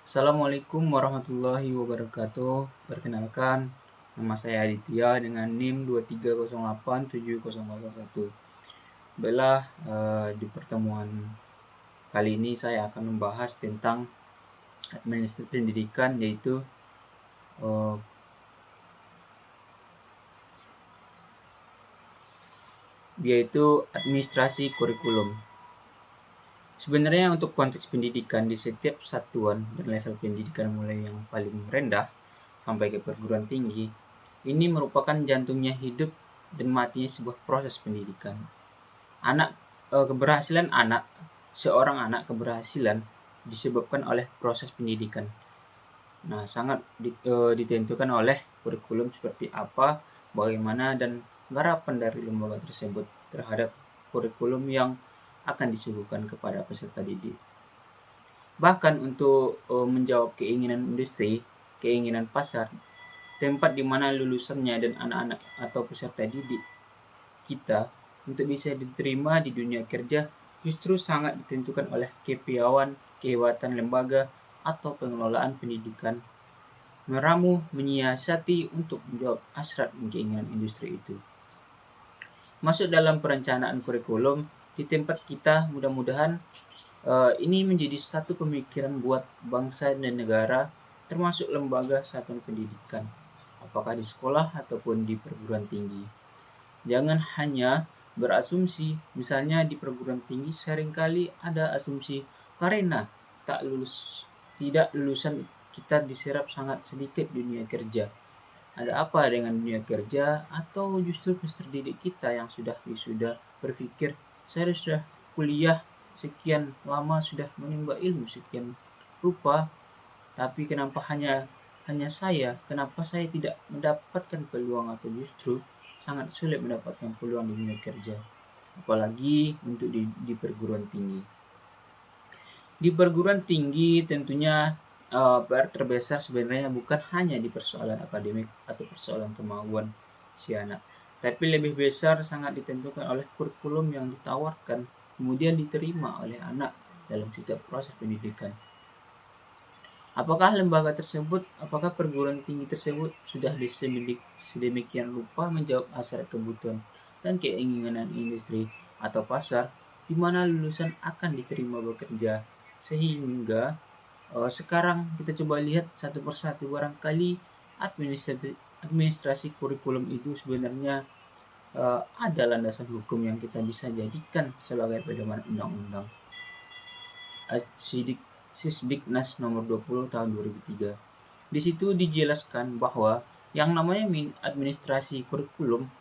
Assalamualaikum warahmatullahi wabarakatuh. Perkenalkan, nama saya Aditya dengan NIM 230870001. Baiklah, di pertemuan kali ini saya akan membahas tentang administrasi pendidikan, yaitu administrasi kurikulum. Sebenarnya untuk konteks pendidikan di setiap satuan dan level pendidikan mulai yang paling rendah sampai ke perguruan tinggi, ini merupakan jantungnya hidup dan matinya sebuah proses pendidikan. Keberhasilan seorang anak keberhasilan disebabkan oleh proses pendidikan. Nah, sangat ditentukan oleh kurikulum seperti apa, bagaimana, dan garapan dari lembaga tersebut terhadap kurikulum yang akan disuguhkan kepada peserta didik. Bahkan untuk menjawab keinginan industri, keinginan pasar, tempat di mana lulusannya dan anak-anak atau peserta didik kita untuk bisa diterima di dunia kerja justru sangat ditentukan oleh kepiawaian, kehebatan lembaga atau pengelolaan pendidikan meramu menyiasati untuk menjawab hasrat dan keinginan industri itu. Masuk dalam perencanaan kurikulum di tempat kita, mudah-mudahan ini menjadi satu pemikiran buat bangsa dan negara, termasuk lembaga satuan pendidikan, apakah di sekolah ataupun di perguruan tinggi. Jangan hanya berasumsi, misalnya di perguruan tinggi seringkali ada asumsi karena tidak lulusan kita diserap sangat sedikit dunia kerja. Ada apa dengan dunia kerja? Atau justru peserta didik kita yang sudah wisuda berpikir saya sudah kuliah sekian lama, sudah menimba ilmu sekian rupa, tapi kenapa kenapa saya tidak mendapatkan peluang, atau justru sangat sulit mendapatkan peluang di dunia kerja, apalagi untuk di perguruan tinggi. Di perguruan tinggi tentunya PR terbesar sebenarnya bukan hanya di persoalan akademik atau persoalan kemauan si anak, tapi lebih besar sangat ditentukan oleh kurikulum yang ditawarkan kemudian diterima oleh anak dalam setiap proses pendidikan. Apakah perguruan tinggi tersebut sudah sedemikian rupa menjawab hasrat kebutuhan dan keinginan industri atau pasar di mana lulusan akan diterima bekerja, sehingga sekarang kita coba lihat satu persatu, barangkali administrasi kurikulum itu sebenarnya ada landasan hukum yang kita bisa jadikan sebagai pedoman undang-undang. Sisdiknas nomor 20 tahun 2003. Di situ dijelaskan bahwa yang namanya administrasi kurikulum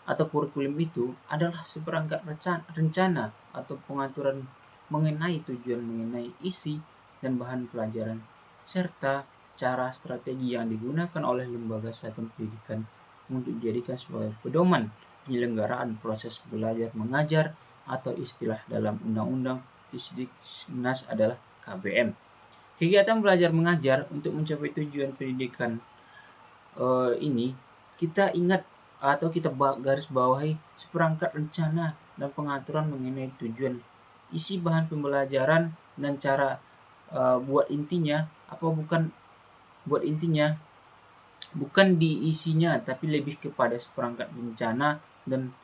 atau kurikulum itu adalah seperangkat rencana atau pengaturan mengenai tujuan, mengenai isi dan bahan pelajaran, serta cara strategi yang digunakan oleh lembaga satuan pendidikan untuk dijadikan sebagai pedoman penyelenggaraan proses belajar mengajar, atau istilah dalam undang-undang Sisdiknas adalah KBM. Kegiatan belajar mengajar untuk mencapai tujuan pendidikan ini kita ingat atau kita garis bawahi seperangkat rencana dan pengaturan mengenai tujuan, isi bahan pembelajaran, dan cara buat intinya bukan di isinya, tapi lebih kepada seperangkat rencana dan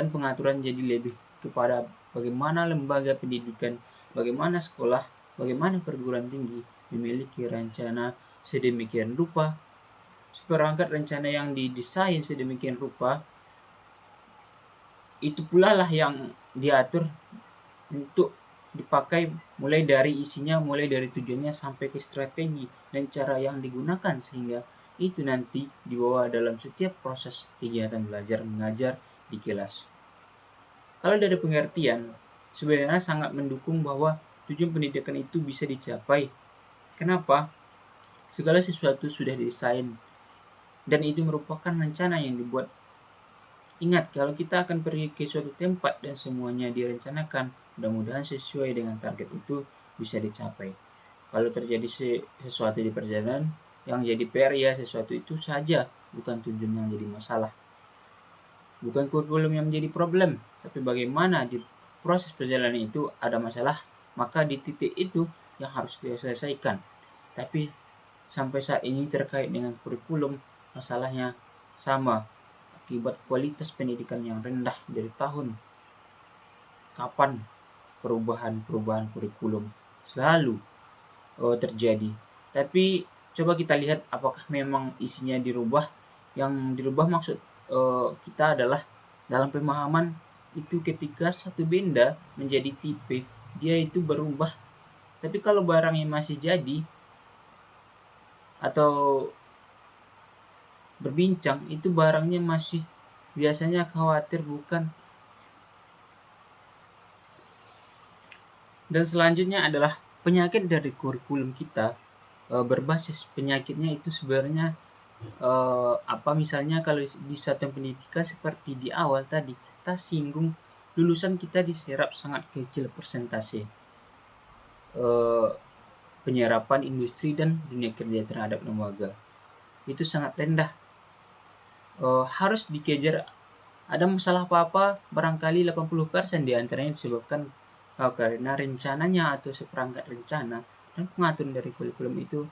pengaturan, jadi lebih kepada bagaimana lembaga pendidikan, bagaimana sekolah, bagaimana perguruan tinggi memiliki rencana sedemikian rupa. Seperangkat rencana yang didesain sedemikian rupa itu pula lah yang diatur untuk dipakai, mulai dari isinya, mulai dari tujuannya sampai ke strategi dan cara yang digunakan, sehingga itu nanti dibawa dalam setiap proses kegiatan belajar mengajar di kelas. Kalau dari pengertian, sebenarnya sangat mendukung bahwa tujuan pendidikan itu bisa dicapai. Kenapa? Segala sesuatu sudah didesain dan itu merupakan rencana yang dibuat. Ingat, kalau kita akan pergi ke suatu tempat dan semuanya direncanakan, mudah-mudahan sesuai dengan target itu bisa dicapai. Kalau terjadi sesuatu di perjalanan yang jadi PR, ya sesuatu itu saja, bukan tujuan yang jadi masalah. Bukan kurikulum yang menjadi problem, tapi bagaimana di proses perjalanan itu ada masalah, maka di titik itu yang harus kita selesaikan. Tapi sampai saat ini terkait dengan kurikulum, masalahnya sama, akibat kualitas pendidikan yang rendah dari tahun kapan perubahan-perubahan kurikulum selalu terjadi. Tapi coba kita lihat apakah memang isinya dirubah. Yang dirubah maksud kita adalah dalam pemahaman itu ketika satu benda menjadi tipe, dia itu berubah. Tapi kalau barangnya masih jadi atau berbincang, itu barangnya masih biasanya khawatir bukan. Dan selanjutnya adalah penyakit dari kurikulum kita. Berbasis penyakitnya itu sebenarnya misalnya kalau di satuan pendidikan seperti di awal tadi kita singgung, lulusan kita diserap sangat kecil persentase penyerapan industri dan dunia kerja terhadap lembaga, itu sangat rendah. Harus dikejar. Ada masalah apa-apa barangkali 80% diantaranya disebabkan karena rencananya atau seperangkat rencana dan pengaturan dari kurikulum itu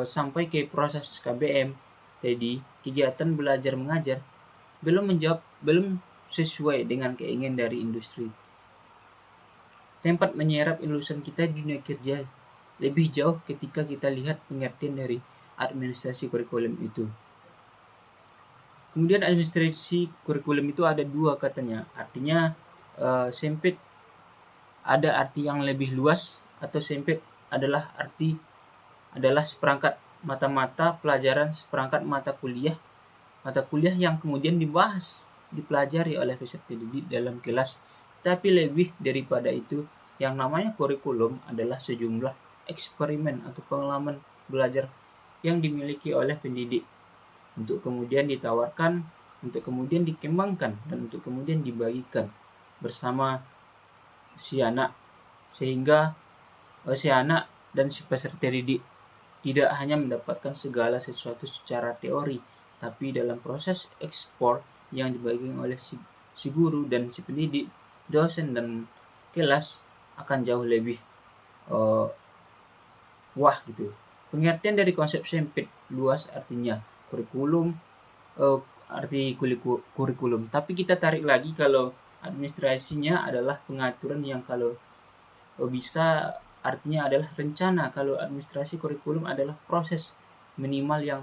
sampai ke proses KBM tadi, kegiatan belajar mengajar belum sesuai dengan keinginan dari industri. Tempat menyerap lulusan kita di dunia kerja lebih jauh ketika kita lihat pengertian dari administrasi kurikulum itu. Kemudian administrasi kurikulum itu ada dua katanya, artinya sempit ada arti yang lebih luas, atau sempit adalah seperangkat mata-mata pelajaran, seperangkat mata kuliah yang kemudian dipelajari oleh peserta didik dalam kelas. Tapi lebih daripada itu, yang namanya kurikulum adalah sejumlah eksperimen atau pengalaman belajar yang dimiliki oleh pendidik untuk kemudian ditawarkan, untuk kemudian dikembangkan, dan untuk kemudian dibagikan bersama si anak, sehingga si anak dan si peserta didik tidak hanya mendapatkan segala sesuatu secara teori, tapi dalam proses ekspor yang dibagikan oleh si guru dan si pendidik, dosen dan kelas akan jauh lebih wah gitu. Pengertian dari konsep sempit luas artinya kurikulum, arti kurikulum. Tapi kita tarik lagi, kalau administrasinya adalah pengaturan yang kalau bisa artinya adalah rencana. Kalau administrasi kurikulum adalah proses minimal yang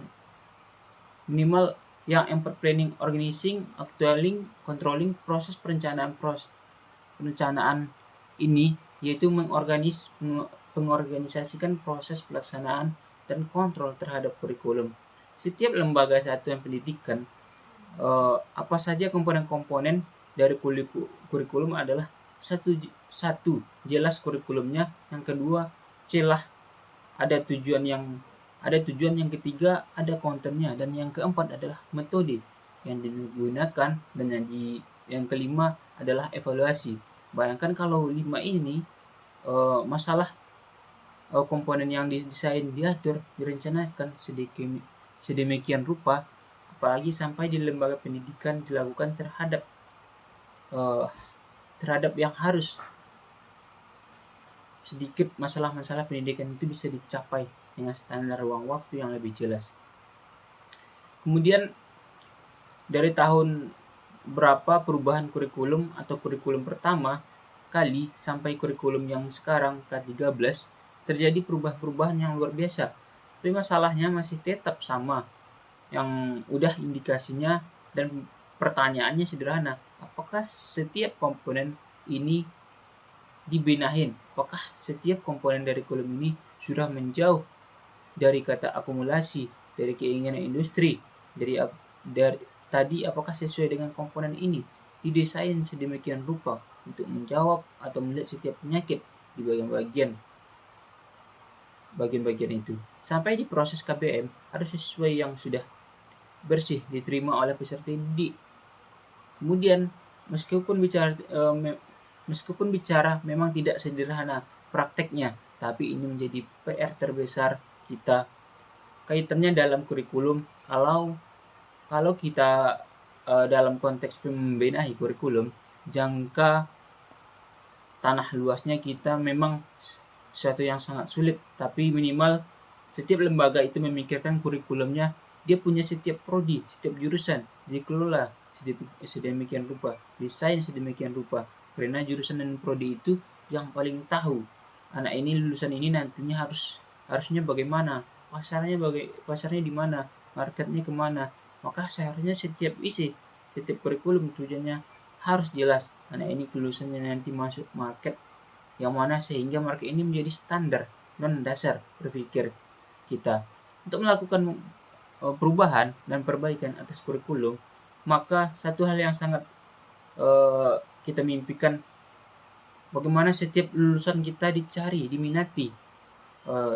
empat: planning, organizing, actualing, controlling. Proses perencanaan ini yaitu mengorganisasikan proses pelaksanaan dan kontrol terhadap kurikulum. Setiap lembaga satuan pendidikan, apa saja komponen-komponen dari kurikulum adalah satu jelas kurikulumnya, yang kedua celah, ada tujuan, yang ketiga ada kontennya, dan yang keempat adalah metode yang digunakan, dan yang kelima adalah evaluasi. Bayangkan kalau 5 ini masalah komponen yang didesain, diatur, direncanakan sedemikian rupa, apalagi sampai di lembaga pendidikan dilakukan terhadap yang harus sedikit masalah-masalah pendidikan itu bisa dicapai dengan standar ruang waktu yang lebih jelas. Kemudian dari tahun berapa perubahan kurikulum atau kurikulum pertama kali sampai kurikulum yang sekarang K13, terjadi perubahan-perubahan yang luar biasa. Tapi masalahnya masih tetap sama, yang udah indikasinya, dan pertanyaannya sederhana, apakah setiap komponen ini dibenahin? Apakah setiap komponen dari kurikulum ini sudah menjauh dari kata akumulasi, dari keinginan industri, dari tadi apakah sesuai dengan komponen ini didesain sedemikian rupa untuk menjawab atau melihat setiap penyakit di bagian-bagian itu, sampai di proses KBM harus sesuai yang sudah bersih diterima oleh peserta didik. Kemudian meskipun bicara memang tidak sederhana prakteknya, tapi ini menjadi PR terbesar kita. Kaitannya dalam kurikulum, kalau kita dalam konteks membenahi kurikulum, jangka tanah luasnya kita memang sesuatu yang sangat sulit, tapi minimal setiap lembaga itu memikirkan kurikulumnya, dia punya setiap prodi, setiap jurusan dikelola sedemikian rupa, desain sedemikian rupa, karena jurusan dan prodi itu yang paling tahu anak ini, lulusan ini nantinya harusnya bagaimana, pasarnya di mana, marketnya kemana. Maka seharusnya setiap kurikulum tujuannya harus jelas anak ini lulusannya nanti masuk market yang mana, sehingga market ini menjadi standar dan dasar berpikir kita untuk melakukan perubahan dan perbaikan atas kurikulum. Maka satu hal yang sangat kita mimpikan, bagaimana setiap lulusan kita dicari, diminati,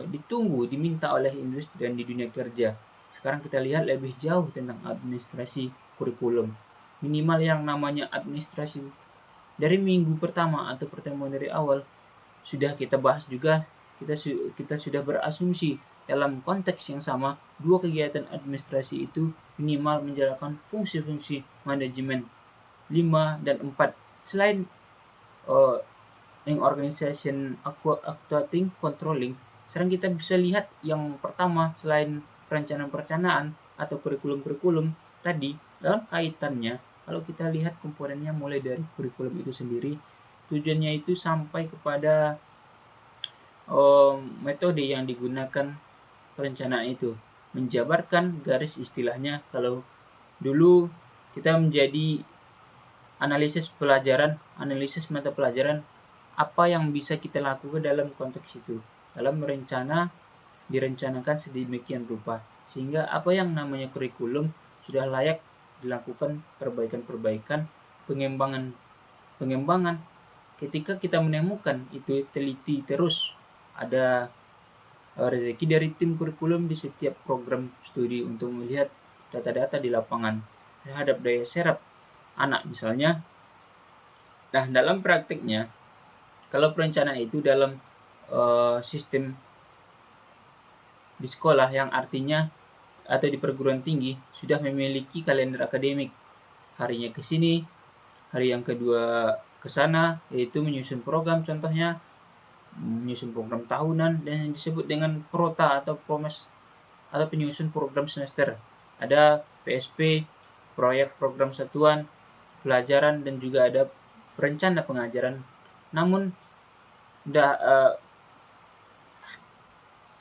ditunggu, diminta oleh industri dan di dunia kerja. Sekarang kita lihat lebih jauh tentang administrasi kurikulum. Minimal yang namanya administrasi dari minggu pertama atau pertemuan dari awal sudah kita bahas juga. Kita sudah berasumsi dalam konteks yang sama, dua kegiatan administrasi itu minimal menjalankan fungsi-fungsi manajemen 5 dan 4. Selain in organization actuating controlling, sekarang kita bisa lihat yang pertama, selain perencanaan atau kurikulum tadi, dalam kaitannya kalau kita lihat komponennya mulai dari kurikulum itu sendiri, tujuannya itu sampai kepada metode yang digunakan perencanaan itu, menjabarkan garis istilahnya. Kalau dulu kita menjadi analisis mata pelajaran, apa yang bisa kita lakukan dalam konteks itu, dalam direncanakan sedemikian rupa sehingga apa yang namanya kurikulum sudah layak dilakukan perbaikan, pengembangan. Ketika kita menemukan itu, teliti terus, ada rezeki dari tim kurikulum di setiap program studi untuk melihat data-data di lapangan terhadap daya serap anak misalnya. Nah, dalam praktiknya, kalau perencanaan itu dalam sistem di sekolah, yang artinya atau di perguruan tinggi sudah memiliki kalender akademik, harinya ke sini, hari yang kedua ke sana, yaitu menyusun program, contohnya menyusun program tahunan dan yang disebut dengan prota atau promes atau penyusun program semester. Ada PSP, proyek program satuan pelajaran, dan juga ada perencana pengajaran. Namun